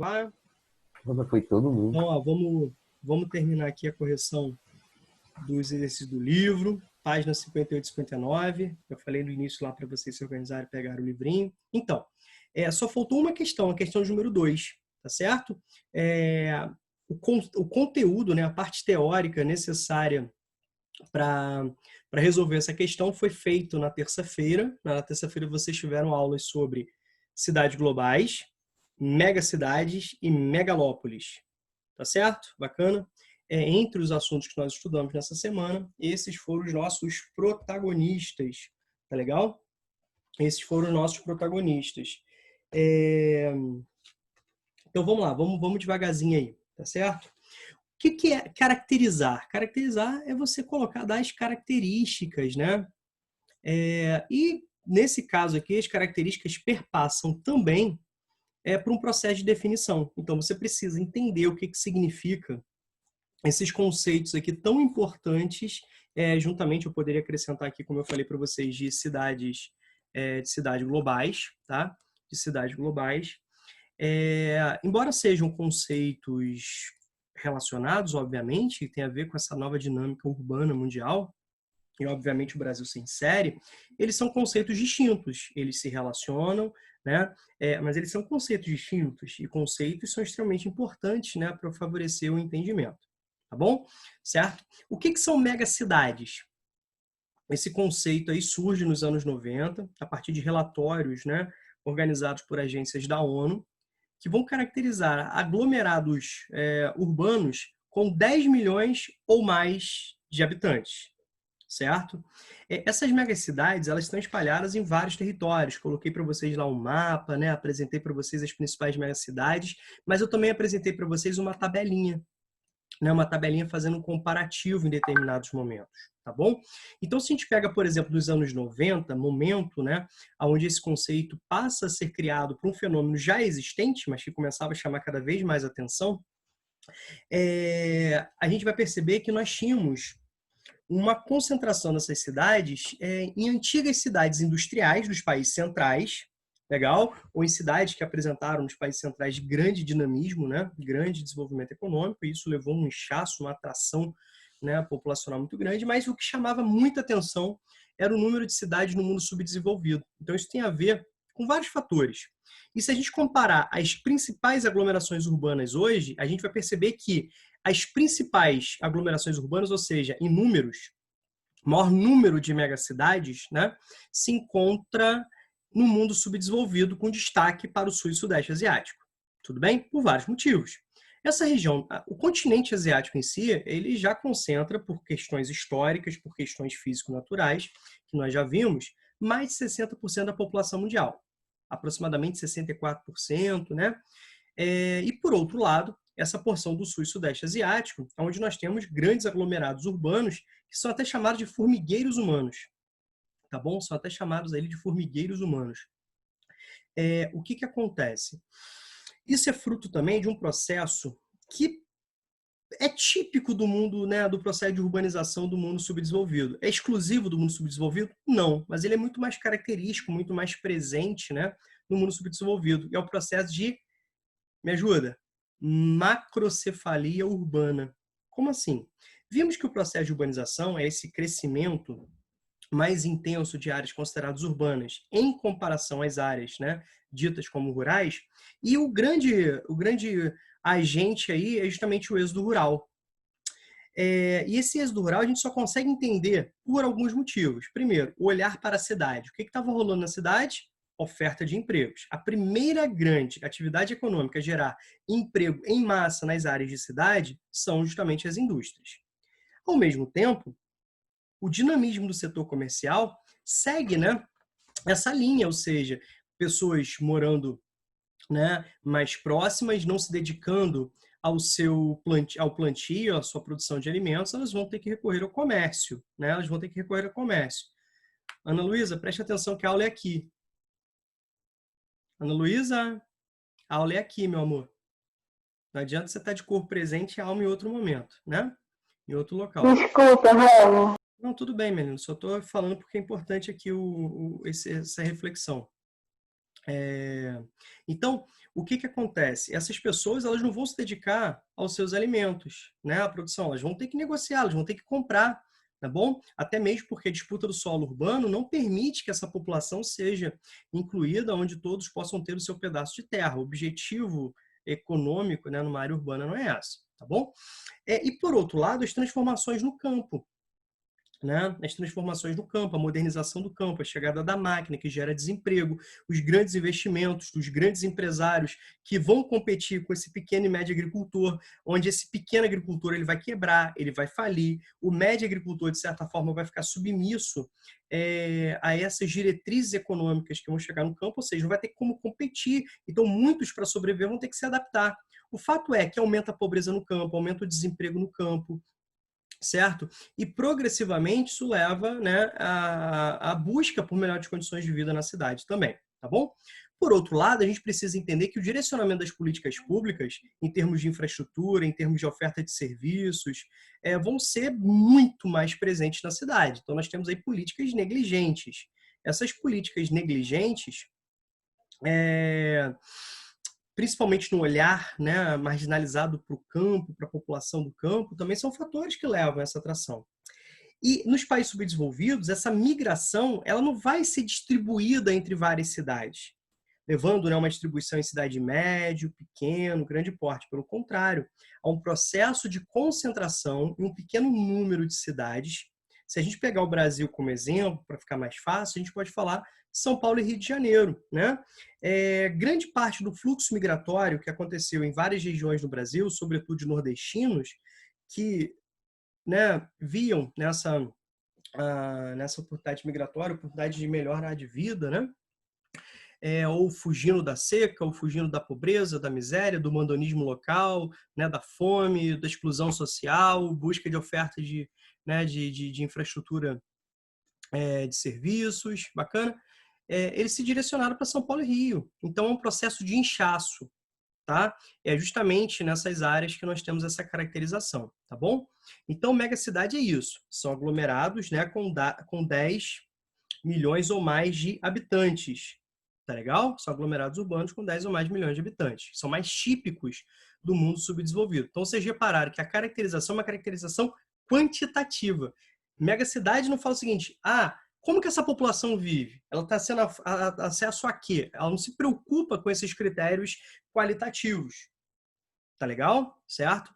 Lá. Foi todo mundo. Então, ó, vamos terminar aqui a correção dos exercícios do livro, página 58 e 59. Eu falei no início lá para vocês se organizarem e pegar o livrinho. Então, só faltou uma questão, a questão número 2, tá certo? O conteúdo, né, a parte teórica necessária para resolver essa questão foi feito na terça-feira. Na terça-feira vocês tiveram aulas sobre cidades globais, megacidades e megalópolis. Tá certo? Bacana? Entre os assuntos que nós estudamos nessa semana, esses foram os nossos protagonistas. Tá legal? Esses foram os nossos protagonistas. Então vamos lá, vamos devagarzinho aí, tá certo? O que é caracterizar? Caracterizar é você colocar, dar as características, né? E nesse caso aqui, as características perpassam também para um processo de definição. Então você precisa entender o que significa esses conceitos aqui tão importantes, juntamente eu poderia acrescentar aqui, como eu falei para vocês, de cidades globais, tá? De cidades globais. Embora sejam conceitos relacionados, obviamente, tem a ver com essa nova dinâmica urbana mundial, e obviamente o Brasil se insere, eles são conceitos distintos, eles se relacionam, né? Mas eles são conceitos distintos, e conceitos são extremamente importantes, né, para favorecer o entendimento. Tá bom? Certo? O que são megacidades? Esse conceito aí surge nos anos 90, a partir de relatórios, né, organizados por agências da ONU, que vão caracterizar aglomerados urbanos com 10 milhões ou mais de habitantes, certo? Essas megacidades, elas estão espalhadas em vários territórios. Coloquei para vocês lá um mapa, né? Apresentei para vocês as principais megacidades, mas eu também apresentei para vocês uma tabelinha, né? Uma tabelinha fazendo um comparativo em determinados momentos, tá bom? Então, se a gente pega, por exemplo, dos anos 90, momento, né, onde esse conceito passa a ser criado por um fenômeno já existente, mas que começava a chamar cada vez mais atenção, a gente vai perceber que nós tínhamos uma concentração dessas cidades em antigas cidades industriais dos países centrais, legal? Ou em cidades que apresentaram nos países centrais grande dinamismo, né? Grande desenvolvimento econômico, e isso levou um inchaço, uma atração, né, populacional muito grande, mas o que chamava muita atenção era o número de cidades no mundo subdesenvolvido. Então isso tem a ver com vários fatores. E se a gente comparar as principais aglomerações urbanas hoje, a gente vai perceber que as principais aglomerações urbanas, ou seja, em números, o maior número de megacidades, né, se encontra no mundo subdesenvolvido, com destaque para o sul e sudeste asiático. Tudo bem? Por vários motivos. Essa região, o continente asiático em si, ele já concentra, por questões históricas, por questões físico-naturais, que nós já vimos, mais de 60% da população mundial. Aproximadamente 64%, né? E, por outro lado, essa porção do sul e sudeste asiático, onde nós temos grandes aglomerados urbanos, que são até chamados de formigueiros humanos. Tá bom? São até chamados aí de formigueiros humanos. O que acontece? Isso é fruto também de um processo que é típico do mundo, né, do processo de urbanização do mundo subdesenvolvido. É exclusivo do mundo subdesenvolvido? Não, mas ele é muito mais característico, muito mais presente, né, no mundo subdesenvolvido. E é o processo de, me ajuda, macrocefalia urbana. Como assim? Vimos que o processo de urbanização é esse crescimento mais intenso de áreas consideradas urbanas em comparação às áreas, né, ditas como rurais, e o grande agente aí é justamente o êxodo rural. E esse êxodo rural a gente só consegue entender por alguns motivos. Primeiro, o olhar para a cidade. O que estava rolando na cidade? Oferta de empregos. A primeira grande atividade econômica a gerar emprego em massa nas áreas de cidade são justamente as indústrias. Ao mesmo tempo, o dinamismo do setor comercial segue, né, essa linha, ou seja, pessoas morando, né, mais próximas, não se dedicando ao plantio, à sua produção de alimentos, elas vão ter que recorrer ao comércio, né? Elas vão ter que recorrer ao comércio. Ana Luísa, preste atenção que a aula é aqui. Ana Luísa, a aula é aqui, meu amor. Não adianta você estar de corpo presente e a aula em outro momento, né? Em outro local. Desculpa, Ramo. Não, tudo bem, menino. Só estou falando porque é importante aqui essa reflexão. Então, o que acontece? Essas pessoas, elas não vão se dedicar aos seus alimentos, né? À produção, elas vão ter que negociar, elas vão ter que comprar, tá bom? Até mesmo porque a disputa do solo urbano não permite que essa população seja incluída onde todos possam ter o seu pedaço de terra. O objetivo econômico, né, numa área urbana não é essa, tá bom? E por outro lado, as transformações no campo, né? As transformações no campo, a modernização do campo, a chegada da máquina que gera desemprego, os grandes investimentos dos grandes empresários que vão competir com esse pequeno e médio agricultor, onde esse pequeno agricultor ele vai quebrar, ele vai falir, o médio agricultor, de certa forma, vai ficar submisso a essas diretrizes econômicas que vão chegar no campo, ou seja, não vai ter como competir. Então, muitos, para sobreviver, vão ter que se adaptar. O fato é que aumenta a pobreza no campo, aumenta o desemprego no campo, certo? E progressivamente isso leva, né, à busca por melhores condições de vida na cidade também, tá bom? Por outro lado, a gente precisa entender que o direcionamento das políticas públicas, em termos de infraestrutura, em termos de oferta de serviços, vão ser muito mais presentes na cidade. Então, nós temos aí políticas negligentes. Essas políticas negligentes, principalmente no olhar, né, marginalizado para o campo, para a população do campo, também são fatores que levam a essa atração. E nos países subdesenvolvidos, essa migração ela não vai ser distribuída entre várias cidades, levando, né, uma distribuição em cidade médio, pequeno, grande porte. Pelo contrário, há um processo de concentração em um pequeno número de cidades. Se a gente pegar o Brasil como exemplo, para ficar mais fácil, a gente pode falar São Paulo e Rio de Janeiro, né? Grande parte do fluxo migratório que aconteceu em várias regiões do Brasil, sobretudo de nordestinos, que, né, viam nessa oportunidade migratória, oportunidade de melhorar de vida, né? Ou fugindo da seca, ou fugindo da pobreza, da miséria, do mandonismo local, né, da fome, da exclusão social, busca de oferta de, né, de infraestrutura de serviços, bacana. Eles se direcionaram para São Paulo e Rio. Então, é um processo de inchaço, tá? É justamente nessas áreas que nós temos essa caracterização, tá bom? Então, megacidade é isso. São aglomerados, né, com 10 milhões ou mais de habitantes. Tá legal? São aglomerados urbanos com 10 ou mais milhões de habitantes. São mais típicos do mundo subdesenvolvido. Então, vocês repararam que a caracterização é uma caracterização quantitativa. Megacidade não fala o seguinte, como que essa população vive? Ela está tendo acesso a quê? Ela não se preocupa com esses critérios qualitativos. Tá legal? Certo?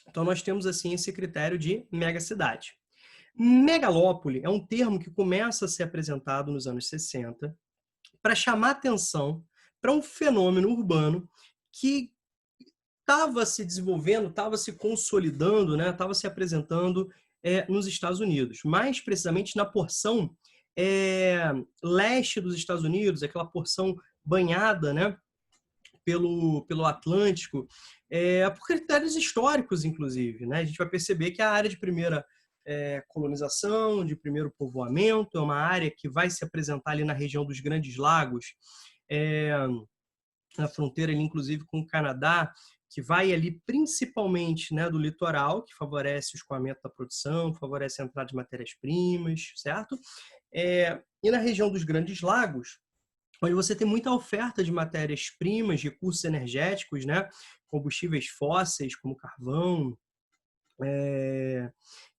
Então, nós temos, assim, esse critério de megacidade. Megalópole é um termo que começa a ser apresentado nos anos 60 para chamar atenção para um fenômeno urbano que estava se desenvolvendo, estava se consolidando, né? Estava se apresentando nos Estados Unidos. Mais precisamente na porção leste dos Estados Unidos, aquela porção banhada, né, pelo Atlântico, por critérios históricos, inclusive, né? A gente vai perceber que a área de primeira colonização, de primeiro povoamento, é uma área que vai se apresentar ali na região dos Grandes Lagos, na fronteira ali, inclusive, com o Canadá, que vai ali principalmente, né, do litoral, que favorece o escoamento da produção, favorece a entrada de matérias-primas, certo? E na região dos Grandes Lagos, onde você tem muita oferta de matérias-primas, recursos energéticos, né, combustíveis fósseis, como carvão,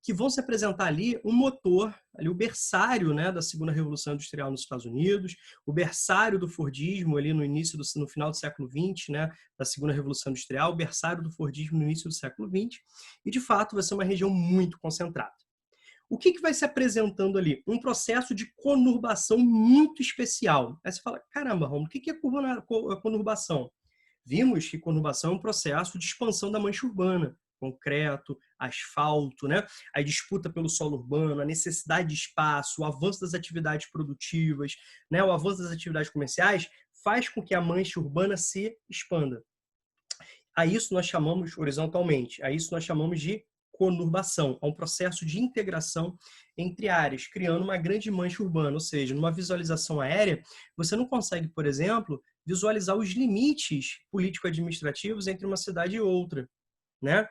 que vão se apresentar ali um motor, ali o berçário, né, da segunda revolução industrial nos Estados Unidos, o berçário do Fordismo ali no final do século XX, né, da segunda revolução industrial, o berçário do Fordismo no início do século XX, e de fato vai ser uma região muito concentrada. O que vai se apresentando ali? Um processo de conurbação muito especial. Aí você fala, caramba, Romulo, o que é conurbação? Vimos que conurbação é um processo de expansão da mancha urbana, concreto, asfalto, né? A disputa pelo solo urbano, a necessidade de espaço, o avanço das atividades produtivas, né? O avanço das atividades comerciais faz com que a mancha urbana se expanda. A isso nós chamamos, horizontalmente, a isso nós chamamos de conurbação, a um processo de integração entre áreas, criando uma grande mancha urbana, ou seja, numa visualização aérea, você não consegue, por exemplo, visualizar os limites político-administrativos entre uma cidade e outra, né?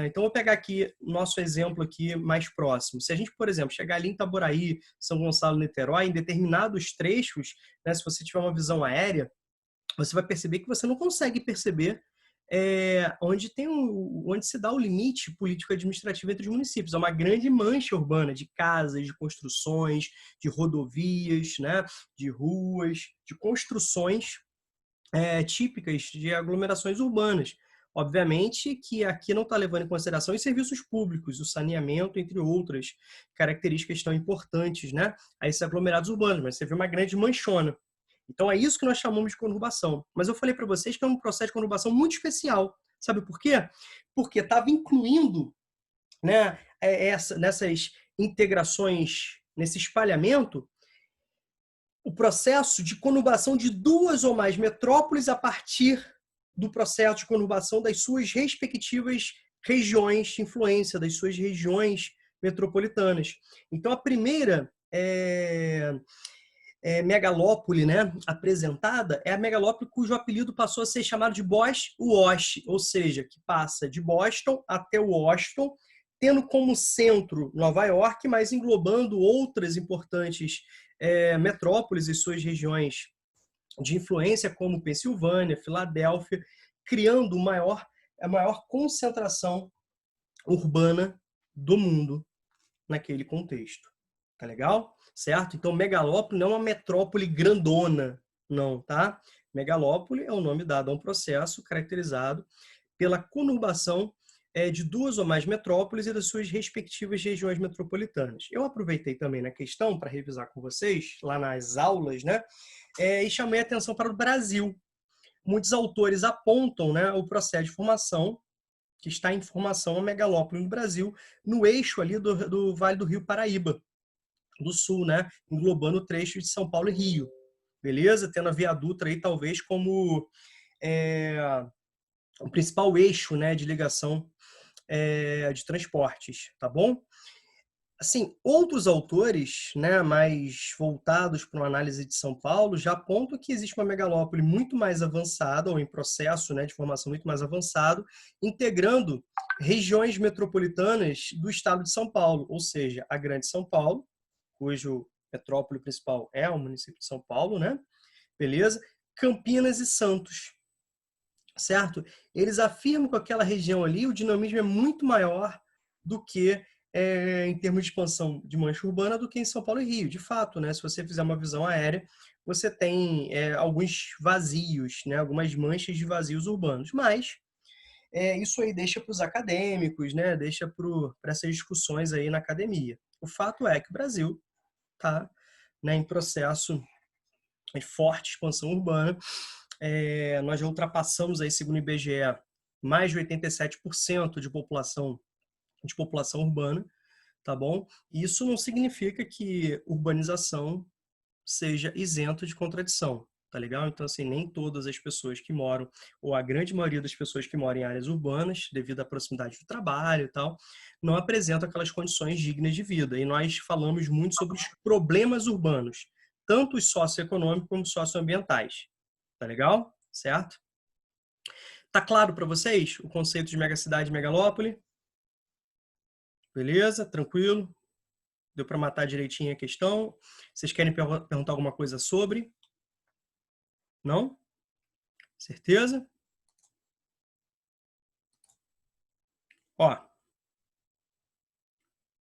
Então, vou pegar aqui nosso exemplo aqui mais próximo. Se a gente, por exemplo, chegar ali em Itaboraí, São Gonçalo, Niterói, em determinados trechos, né, se você tiver uma visão aérea, você vai perceber que você não consegue perceber onde se dá o limite político-administrativo entre os municípios. É uma grande mancha urbana de casas, de construções, de rodovias, né, de ruas, de construções típicas de aglomerações urbanas. Obviamente que aqui não está levando em consideração os serviços públicos, o saneamento, entre outras características tão importantes, né, a esses aglomerados urbanos, mas você vê uma grande manchona. Então é isso que nós chamamos de conurbação. Mas eu falei para vocês que é um processo de conurbação muito especial. Sabe por quê? Porque estava incluindo, né, nessas integrações, nesse espalhamento, o processo de conurbação de duas ou mais metrópoles a partir do processo de conurbação das suas respectivas regiões de influência, das suas regiões metropolitanas. Então, a primeira megalópole, né, apresentada é a megalópole cujo apelido passou a ser chamado de Bosch-Wash, ou seja, que passa de Boston até Washington, tendo como centro Nova York, mas englobando outras importantes metrópoles e suas regiões de influência, como Pensilvânia, Filadélfia, criando a maior concentração urbana do mundo naquele contexto. Tá legal? Certo? Então, megalópole não é uma metrópole grandona, não, tá? Megalópole é o nome dado a um processo caracterizado pela conurbação de duas ou mais metrópoles e das suas respectivas regiões metropolitanas. Eu aproveitei também na questão para revisar com vocês, lá nas aulas, né? E chamei a atenção para o Brasil. Muitos autores apontam, né, o processo de formação, que está em formação a megalópole no Brasil, no eixo ali do Vale do Rio Paraíba, do Sul, né, englobando o trecho de São Paulo e Rio. Beleza? Tendo a Via Dutra aí, talvez, como o principal eixo, né, de ligação de transportes, tá bom? Assim, outros autores, né, mais voltados para uma análise de São Paulo, já apontam que existe uma megalópole muito mais avançada, ou em processo, né, de formação muito mais avançado, integrando regiões metropolitanas do estado de São Paulo, ou seja, a Grande São Paulo, cujo metrópole principal é o município de São Paulo, né? Beleza? Campinas e Santos, certo? Eles afirmam que aquela região ali, o dinamismo é muito maior do que em termos de expansão de mancha urbana do que em São Paulo e Rio. De fato, né? Se você fizer uma visão aérea, você tem alguns vazios, né? Algumas manchas de vazios urbanos. Mas isso aí deixa para os acadêmicos, né? Deixa para essas discussões aí na academia. O fato é que o Brasil está, né, em processo de forte expansão urbana. Nós já ultrapassamos, aí, segundo o IBGE, mais de 87% de população urbana, tá bom? Isso não significa que urbanização seja isento de contradição, tá legal? Então, assim, nem todas as pessoas que moram, ou a grande maioria das pessoas que moram em áreas urbanas, devido à proximidade do trabalho e tal, não apresentam aquelas condições dignas de vida. E nós falamos muito sobre os problemas urbanos, tanto os socioeconômicos como os socioambientais. Tá legal? Certo? Tá claro para vocês o conceito de megacidade e megalópole? Beleza? Tranquilo? Deu para matar direitinho a questão? Vocês querem perguntar alguma coisa sobre? Não? Certeza? Ó,